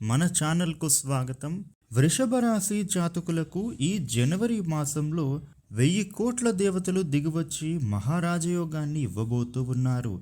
మన ఛానల్కు స్వాగతం. వృషభ రాశి జాతకులకు ఈ జనవరి మాసంలో 1000 కోట్ల దేవతలు దిగివచ్చి మహారాజయోగాన్ని ఇవ్వబోతూ ఉన్నారు.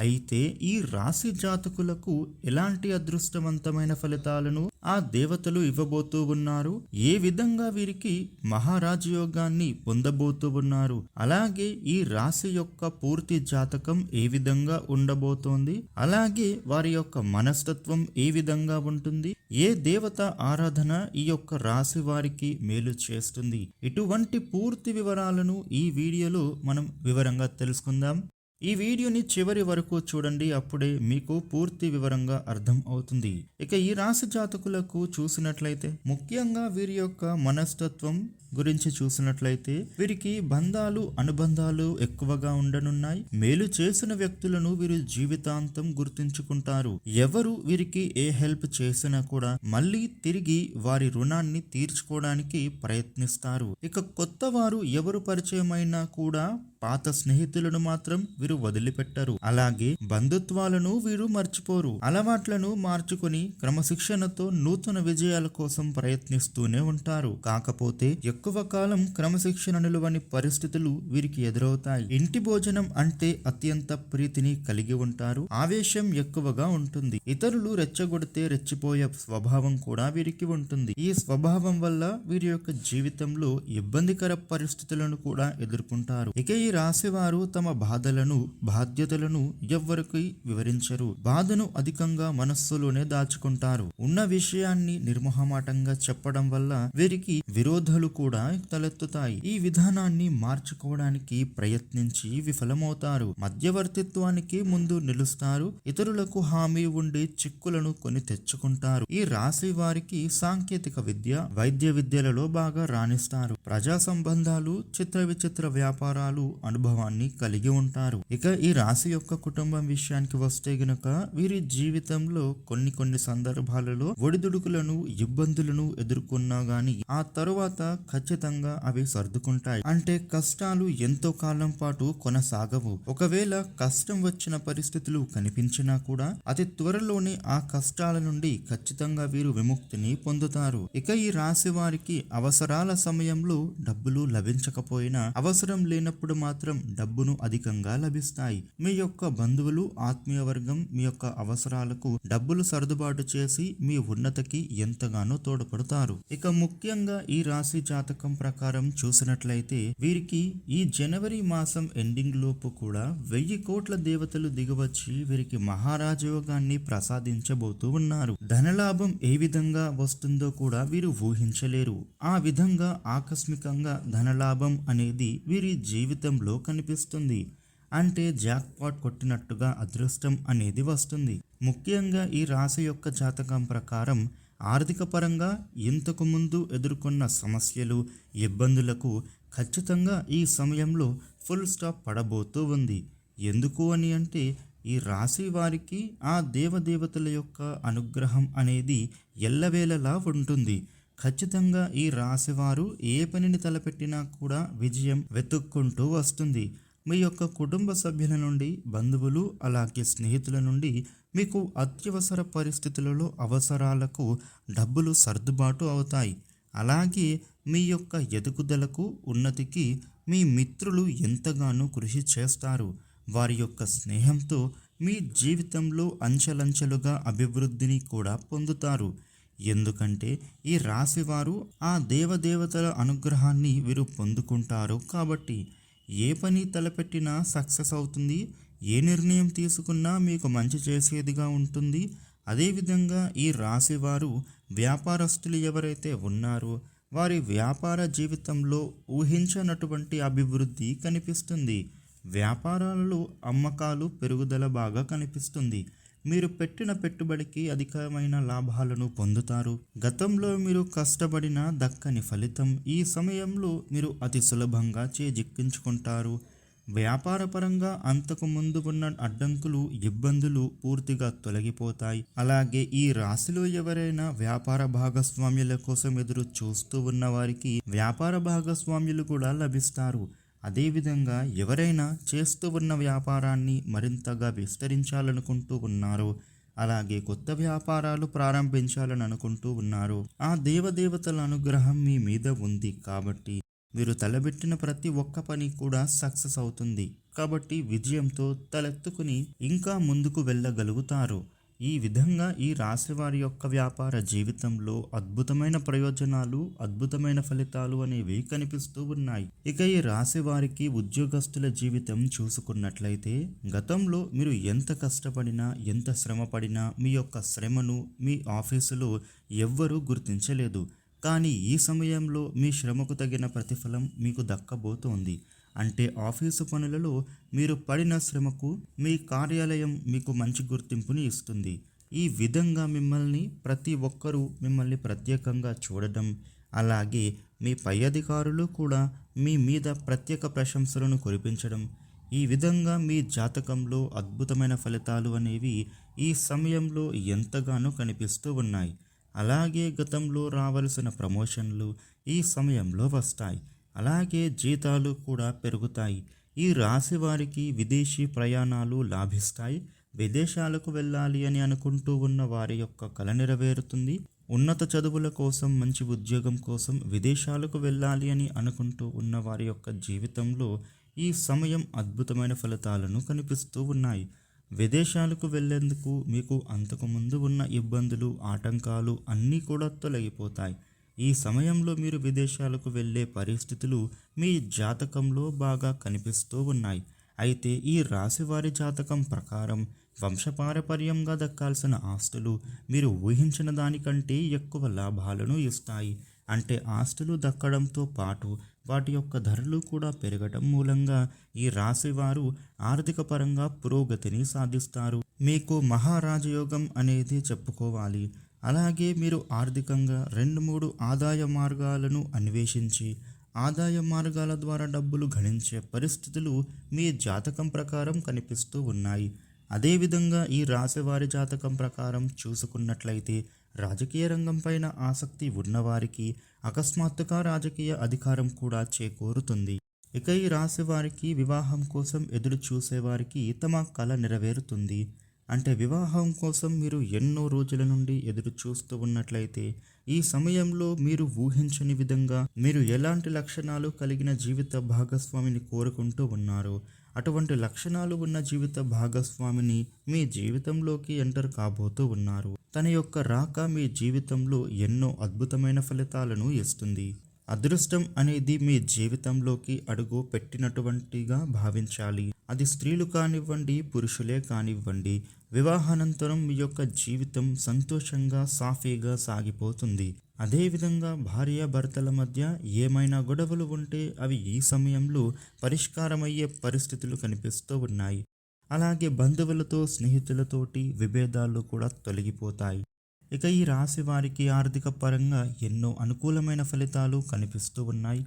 అయితే ఈ రాశి జాతకులకు ఎలాంటి అదృష్టవంతమైన ఫలితాలను ఆ దేవతలు ఇవ్వబోతూ ఉన్నారు, ఏ విధంగా వీరికి మహారాజయోగాన్ని పొందబోతూ ఉన్నారు, అలాగే ఈ రాశి యొక్క పూర్తి జాతకం ఏ విధంగా ఉండబోతోంది, అలాగే వారి యొక్క మనస్తత్వం ఏ విధంగా ఉంటుంది, ఏ దేవత ఆరాధన ఈ యొక్క రాశి వారికి మేలు చేస్తుంది, ఇటువంటి పూర్తి వివరాలను ఈ వీడియోలో మనం వివరంగా తెలుసుకుందాం. ఈ వీడియోని చివరి వరకు చూడండి, అప్పుడే మీకు పూర్తి వివరంగా అర్థం అవుతుంది. ఇక ఈ రాశి జాతకులకు చూసినట్లయితే ముఖ్యంగా వీరి యొక్క మనస్తత్వం గురించి చూసినట్లయితే వీరికి బంధాలు అనుబంధాలు ఎక్కువగా ఉండనున్నాయి. మేలు చేసిన వ్యక్తులను వీరు జీవితాంతం గుర్తుంచుకుంటారు. ఎవరు వీరికి ఏ హెల్ప్ చేసినా కూడా మళ్ళీ తిరిగి వారి రుణాన్ని తీర్చుకోవడానికి ప్రయత్నిస్తారు. ఇక కొత్త వారు ఎవరు పరిచయమైనా కూడా పాత స్నేహితులను మాత్రం వీరు వదిలిపెట్టరు. అలాగే బంధుత్వాలను వీరు మర్చిపోరు. అలవాట్లను మార్చుకుని క్రమశిక్షణతో నూతన విజయాల కోసం ప్రయత్నిస్తూనే ఉంటారు. కాకపోతే ఎక్కువ కాలం క్రమశిక్షణ నిలువని పరిస్థితులు వీరికి ఎదురవుతాయి. ఇంటి భోజనం అంటే అత్యంత ప్రీతిని కలిగి ఉంటారు. ఆవేశం ఎక్కువగా ఉంటుంది. ఇతరులు రెచ్చగొడితే రెచ్చిపోయే స్వభావం కూడా వీరికి ఉంటుంది. ఈ స్వభావం వల్ల వీరి యొక్క జీవితంలో ఇబ్బందికర పరిస్థితులను కూడా ఎదుర్కొంటారు. ఇక ఈ రాశి వారు తమ బాధలను బాధ్యతలను ఎవ్వరికి వివరించరు. బాధను అధికంగా మనస్సులోనే దాచుకుంటారు. ఉన్న విషయాన్ని నిర్మోహమాటంగా చెప్పడం వల్ల వీరికి విరోధాలు కూడా తలెత్తుతాయి. ఈ విధానాన్ని మార్చుకోవడానికి ప్రయత్నించి విఫలమవుతారు. మధ్యవర్తిత్వానికి ముందు నిలుస్తారు. ఇతరులకు హామీ ఉండి చిక్కులను కొని తెచ్చుకుంటారు. ఈ రాశి వారికి సాంకేతిక విద్య, వైద్య విద్యలలో బాగా రాణిస్తారు. ప్రజా సంబంధాలు, చిత్ర విచిత్ర వ్యాపారాలు అనుభవాన్ని కలిగి ఉంటారు. ఇక ఈ రాశి యొక్క కుటుంబం విషయానికి వస్తే గనక వీరి జీవితంలో కొన్ని సందర్భాలలో ఒడిదుడుకులను ఇబ్బందులను ఎదుర్కొన్నా గాని ఆ తరువాత ఖచ్చితంగా అవి సర్దుకుంటాయి. అంటే కష్టాలు ఎంతో కాలం పాటు కొనసాగవు. ఒకవేళ కష్టం వచ్చిన పరిస్థితులు కనిపించినా కూడా అతి త్వరలోనే ఆ కష్టాల నుండి ఖచ్చితంగా వీరు విముక్తిని పొందుతారు. ఇక ఈ రాశి వారికి అవసరాల సమయంలో డబ్బులు లభించకపోయినా అవసరం లేనప్పుడు మాత్రం డబ్బును అధికంగా లభిస్తాయి. మీ యొక్క బంధువులు, ఆత్మీయ వర్గం మీ యొక్క అవసరాలకు డబ్బులు సర్దుబాటు చేసి మీ ఉన్నతికి ఎంతగానో తోడ్పడతారు. ఇక ముఖ్యంగా ఈ రాశి జాతకం ప్రకారం చూసినట్లయితే వీరికి ఈ జనవరి మాసం ఎండింగ్ లోపు కూడా 1000 కోట్ల దేవతలు దిగవచ్చి వీరికి మహారాజయోగాన్ని ప్రసాదించబోతూ ఉన్నారు. ధనలాభం ఏ విధంగా వస్తుందో కూడా వీరు ఊహించలేరు. ఆ విధంగా ఆకస్మికంగా ధనలాభం అనేది వీరి జీవితంలో కనిపిస్తుంది. అంటే జాక్పాట్ కొట్టినట్టుగా అదృష్టం అనేది వస్తుంది. ముఖ్యంగా ఈ రాశి యొక్క జాతకం ప్రకారం ఆర్థిక పరంగా ఇంతకు ముందు ఎదుర్కొన్న సమస్యలు, ఇబ్బందులకు ఖచ్చితంగా ఈ సమయంలో ఫుల్ స్టాప్ పడబోతూ ఉంది. ఎందుకు అని అంటే ఈ రాశి వారికి ఆ దేవదేవతల యొక్క అనుగ్రహం అనేది ఎల్లవేళలా ఉంటుంది. ఖచ్చితంగా ఈ రాశివారు ఏ పనిని తలపెట్టినా కూడా విజయం వెతుక్కుంటూ వస్తుంది. మీ యొక్క కుటుంబ సభ్యుల నుండి, బంధువులు, అలాగే స్నేహితుల నుండి మీకు అత్యవసర పరిస్థితులలో అవసరాలకు డబ్బులు సర్దుబాటు అవుతాయి. అలాగే మీ యొక్క ఎదుగుదలకు, ఉన్నతికి మీ మిత్రులు ఎంతగానో కృషి చేస్తారు. వారి యొక్క స్నేహంతో మీ జీవితంలో అంచెలంచెలుగా అభివృద్ధిని కూడా పొందుతారు. ఎందుకంటే ఈ రాశివారు ఆ దేవదేవతల అనుగ్రహాన్ని వీరు పొందుకుంటారు. కాబట్టి ఏ పని తలపెట్టినా సక్సెస్ అవుతుంది. ఏ నిర్ణయం తీసుకున్నా మీకు మంచి చేసేదిగా ఉంటుంది. అదేవిధంగా ఈ రాశివారు వ్యాపారస్తులు ఎవరైతే ఉన్నారో వారి వ్యాపార జీవితంలో ఊహించనటువంటి అభివృద్ధి కనిపిస్తుంది. వ్యాపారాలలో అమ్మకాలు పెరుగుదల బాగా కనిపిస్తుంది. మీరు పెట్టిన పెట్టుబడికి అధికమైన లాభాలను పొందుతారు. గతంలో మీరు కష్టపడిన దక్కని ఫలితం ఈ సమయంలో మీరు అతి సులభంగా చేజిక్కించుకుంటారు. వ్యాపారపరంగా అంతకు ముందు ఉన్న అడ్డంకులు, ఇబ్బందులు పూర్తిగా తొలగిపోతాయి. అలాగే ఈ రాశిలో ఎవరైనా వ్యాపార భాగస్వామ్యుల కోసం ఎదురు చూస్తూ ఉన్న వారికి వ్యాపార భాగస్వామ్యులు కూడా లభిస్తారు. అదేవిధంగా ఎవరైనా చేస్తూ ఉన్న వ్యాపారాన్ని మరింతగా విస్తరించాలనుకుంటూ ఉన్నారో అలాగే కొత్త వ్యాపారాలు ప్రారంభించాలని అనుకుంటూ ఉన్నారు. ఆ దేవదేవతల అనుగ్రహం మీ మీద ఉంది కాబట్టి మీరు తలబెట్టిన ప్రతి ఒక్క పని కూడా సక్సెస్ అవుతుంది. కాబట్టి విజయంతో తలెత్తుకుని ఇంకా ముందుకు వెళ్ళగలుగుతారు. ఈ విధంగా ఈ రాశివారి యొక్క వ్యాపార జీవితంలో అద్భుతమైన ప్రయోజనాలు, అద్భుతమైన ఫలితాలు అనేవి కనిపిస్తూ ఉన్నాయి. ఇక ఈ రాశి వారికి ఉద్యోగస్తుల జీవితం చూసుకున్నట్లయితే, గతంలో మీరు ఎంత కష్టపడినా, ఎంత శ్రమ పడినా మీ యొక్క శ్రమను మీ ఆఫీసులో ఎవ్వరూ గుర్తించలేదు. కానీ ఈ సమయంలో మీ శ్రమకు తగిన ప్రతిఫలం మీకు దక్కబోతోంది. అంటే ఆఫీసు పనులలో మీరు పడిన శ్రమకు మీ కార్యాలయం మీకు మంచి గుర్తింపుని ఇస్తుంది. ఈ విధంగా ప్రతి ఒక్కరూ మిమ్మల్ని ప్రత్యేకంగా చూడడం, అలాగే మీ పై అధికారులు కూడా మీ మీద ప్రత్యేక ప్రశంసలను కురిపించడం, ఈ విధంగా మీ జాతకంలో అద్భుతమైన ఫలితాలు అనేవి ఈ సమయంలో ఎంతగానో కనిపిస్తూ ఉన్నాయి. అలాగే గతంలో రావలసిన ప్రమోషన్లు ఈ సమయంలో వస్తాయి. అలాగే జీతాలు కూడా పెరుగుతాయి. ఈ రాశి వారికి విదేశీ ప్రయాణాలు లాభిస్తాయి. విదేశాలకు వెళ్ళాలి అని అనుకుంటూ ఉన్న వారి యొక్క కల నెరవేరుతుంది. ఉన్నత చదువుల కోసం, మంచి ఉద్యోగం కోసం విదేశాలకు వెళ్ళాలి అని అనుకుంటూ ఉన్న వారి యొక్క జీవితంలో ఈ సమయం అద్భుతమైన ఫలితాలను కనిపిస్తూ ఉన్నాయి. విదేశాలకు వెళ్ళేందుకు మీకు అంతకుముందు ఉన్న ఇబ్బందులు, ఆటంకాలు అన్నీ కూడా తొలగిపోతాయి. ఈ సమయంలో మీరు విదేశాలకు వెళ్ళే పరిస్థితులు మీ జాతకంలో బాగా కనిపిస్తూ ఉన్నాయి. అయితే ఈ రాశివారి జాతకం ప్రకారం వంశపారపర్యంగా దక్కాల్సిన ఆస్తులు మీరు ఊహించిన దానికంటే ఎక్కువ లాభాలను ఇస్తాయి. అంటే ఆస్తులు దక్కడంతో పాటు వాటి యొక్క ధరలు కూడా పెరగడం మూలంగా ఈ రాశివారు ఆర్థిక పరంగా పురోగతిని సాధిస్తారు. మీకు మహారాజయోగం అనేది చెప్పుకోవాలి. అలాగే మీరు ఆర్థికంగా 2-3 ఆదాయ మార్గాలను అన్వేషించి ఆదాయ మార్గాల ద్వారా డబ్బులు గణించే పరిస్థితులు మీ జాతకం ప్రకారం కనిపిస్తూ ఉన్నాయి. అదేవిధంగా ఈ రాశివారి జాతకం ప్రకారం చూసుకున్నట్లయితే రాజకీయ రంగం పైన ఆసక్తి ఉన్నవారికి అకస్మాత్తుగా రాజకీయ అధికారం కూడా చేకూరుతుంది. ఇక ఈ రాశి వారికి వివాహం కోసం ఎదురు చూసేవారికి తమ కల నెరవేరుతుంది. అంటే వివాహం కోసం మీరు ఎన్నో రోజుల నుండి ఎదురు చూస్తూ ఉన్నట్లయితే ఈ సమయంలో మీరు ఊహించని విధంగా మీరు ఎలాంటి లక్షణాలు కలిగిన జీవిత భాగస్వామిని కోరుకుంటూ ఉన్నారో అటువంటి లక్షణాలు ఉన్న జీవిత భాగస్వామిని మీ జీవితంలోకి ఎంటర్ కాబోతూ ఉన్నారు. తన యొక్క రాక మీ జీవితంలో ఎన్నో అద్భుతమైన ఫలితాలను ఇస్తుంది. అదృష్టం అనేది మీ జీవితంలోకి అడుగు పెట్టినటువంటిగా భావించాలి. అది స్త్రీలు కానివ్వండి, పురుషులే కానివ్వండి. వివాహానంతరం మీ యొక్క జీవితం సంతోషంగా, సాఫీగా సాగిపోతుంది. అదేవిధంగా భార్యాభర్తల మధ్య ఏమైనా గొడవలు ఉంటే అవి ఈ సమయంలో పరిష్కారమయ్యే పరిస్థితులు కనిపిస్తూ ఉన్నాయి. అలాగే బంధువులతో, స్నేహితులతోటి విభేదాలు కూడా తొలగిపోతాయి. ఇక ఈ రాశి వారికి ఆర్థిక పరంగా ఎన్నో అనుకూలమైన ఫలితాలు కనిపిస్తూ ఉన్నాయి.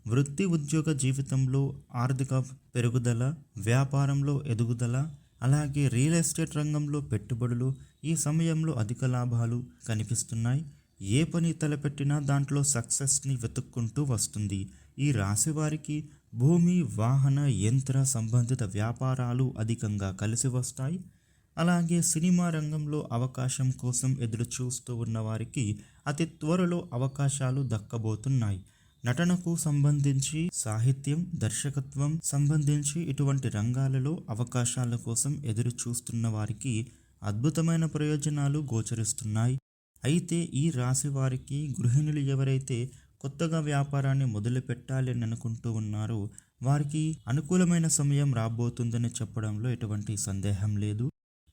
వృత్తి ఉద్యోగ జీవితంలో ఆర్థిక పెరుగుదల, వ్యాపారంలో ఎదుగుదల, అలాగే రియల్ ఎస్టేట్ రంగంలో పెట్టుబడులు ఈ సమయంలో అధిక లాభాలు కనిపిస్తున్నాయి. ఏ పని తలపెట్టినా దాంట్లో సక్సెస్ని వెతుక్కుంటూ వస్తుంది. ఈ రాశి వారికి భూమి, వాహన, యంత్ర సంబంధిత వ్యాపారాలు అధికంగా కలిసి వస్తాయి. అలాగే సినిమా రంగంలో అవకాశం కోసం ఎదురు చూస్తూ ఉన్న వారికి అతి త్వరలో అవకాశాలు దక్కబోతున్నాయి. నటనకు సంబంధించి, సాహిత్యం, దర్శకత్వం సంబంధించి ఇటువంటి రంగాలలో అవకాశాల కోసం ఎదురు చూస్తున్న వారికి అద్భుతమైన ప్రయోజనాలు గోచరిస్తున్నాయి. అయితే ఈ రాశి వారికి గృహిణులు ఎవరైతే కొత్తగా వ్యాపారాన్ని మొదలు పెట్టాలి అని అనుకుంటూ ఉన్నారో వారికి అనుకూలమైన సమయం రాబోతుందని చెప్పడంలో ఎటువంటి సందేహం లేదు.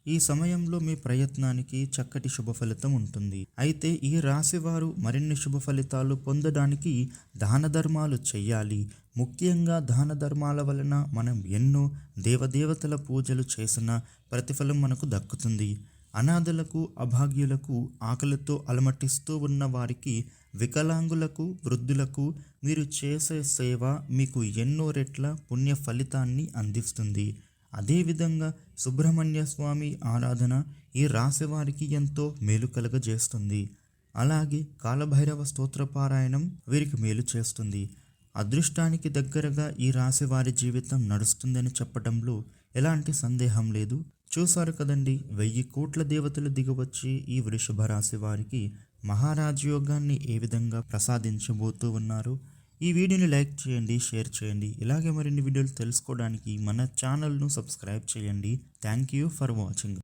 ఈ సమయంలో మీ ప్రయత్నానికి చక్కటి శుభ ఫలితం ఉంటుంది. అయితే ఈ రాశి వారు మరిన్ని శుభ ఫలితాలు పొందడానికి దాన ధర్మాలు చెయ్యాలి. ముఖ్యంగా దాన ధర్మాల వలన మనం ఎన్నో దేవదేవతల పూజలు చేసిన ప్రతిఫలం మనకు దక్కుతుంది. అనాథలకు, అభాగ్యులకు, ఆకలితో అలమటిస్తూ ఉన్న వారికి, వికలాంగులకు, వృద్ధులకు మీరు చేసే సేవ మీకు ఎన్నో రెట్ల పుణ్య ఫలితాన్ని అందిస్తుంది. అదేవిధంగా సుబ్రహ్మణ్య స్వామి ఆరాధన ఈ రాశి వారికి ఎంతో మేలు కలుగజేస్తుంది. అలాగే కాలభైరవ స్తోత్రపారాయణం వీరికి మేలు చేస్తుంది. అదృష్టానికి దగ్గరగా ఈ రాశి వారి జీవితం నడుస్తుందని చెప్పడంలో ఎలాంటి సందేహం లేదు. చూసారు కదండి, 1000 కోట్ల దేవతలు దిగివచ్చి ఈ వృషభ రాశి వారికి మహారాజయోగాన్ని ఏ విధంగా ప్రసాదించబోతూ ఉన్నారు. ఈ వీడియోని లైక్ చేయండి, షేర్ చేయండి. ఇలాగే మరిన్ని వీడియోలు తెలుసుకోవడానికి మన ఛానల్ను సబ్స్క్రైబ్ చేయండి. Thank you for watching.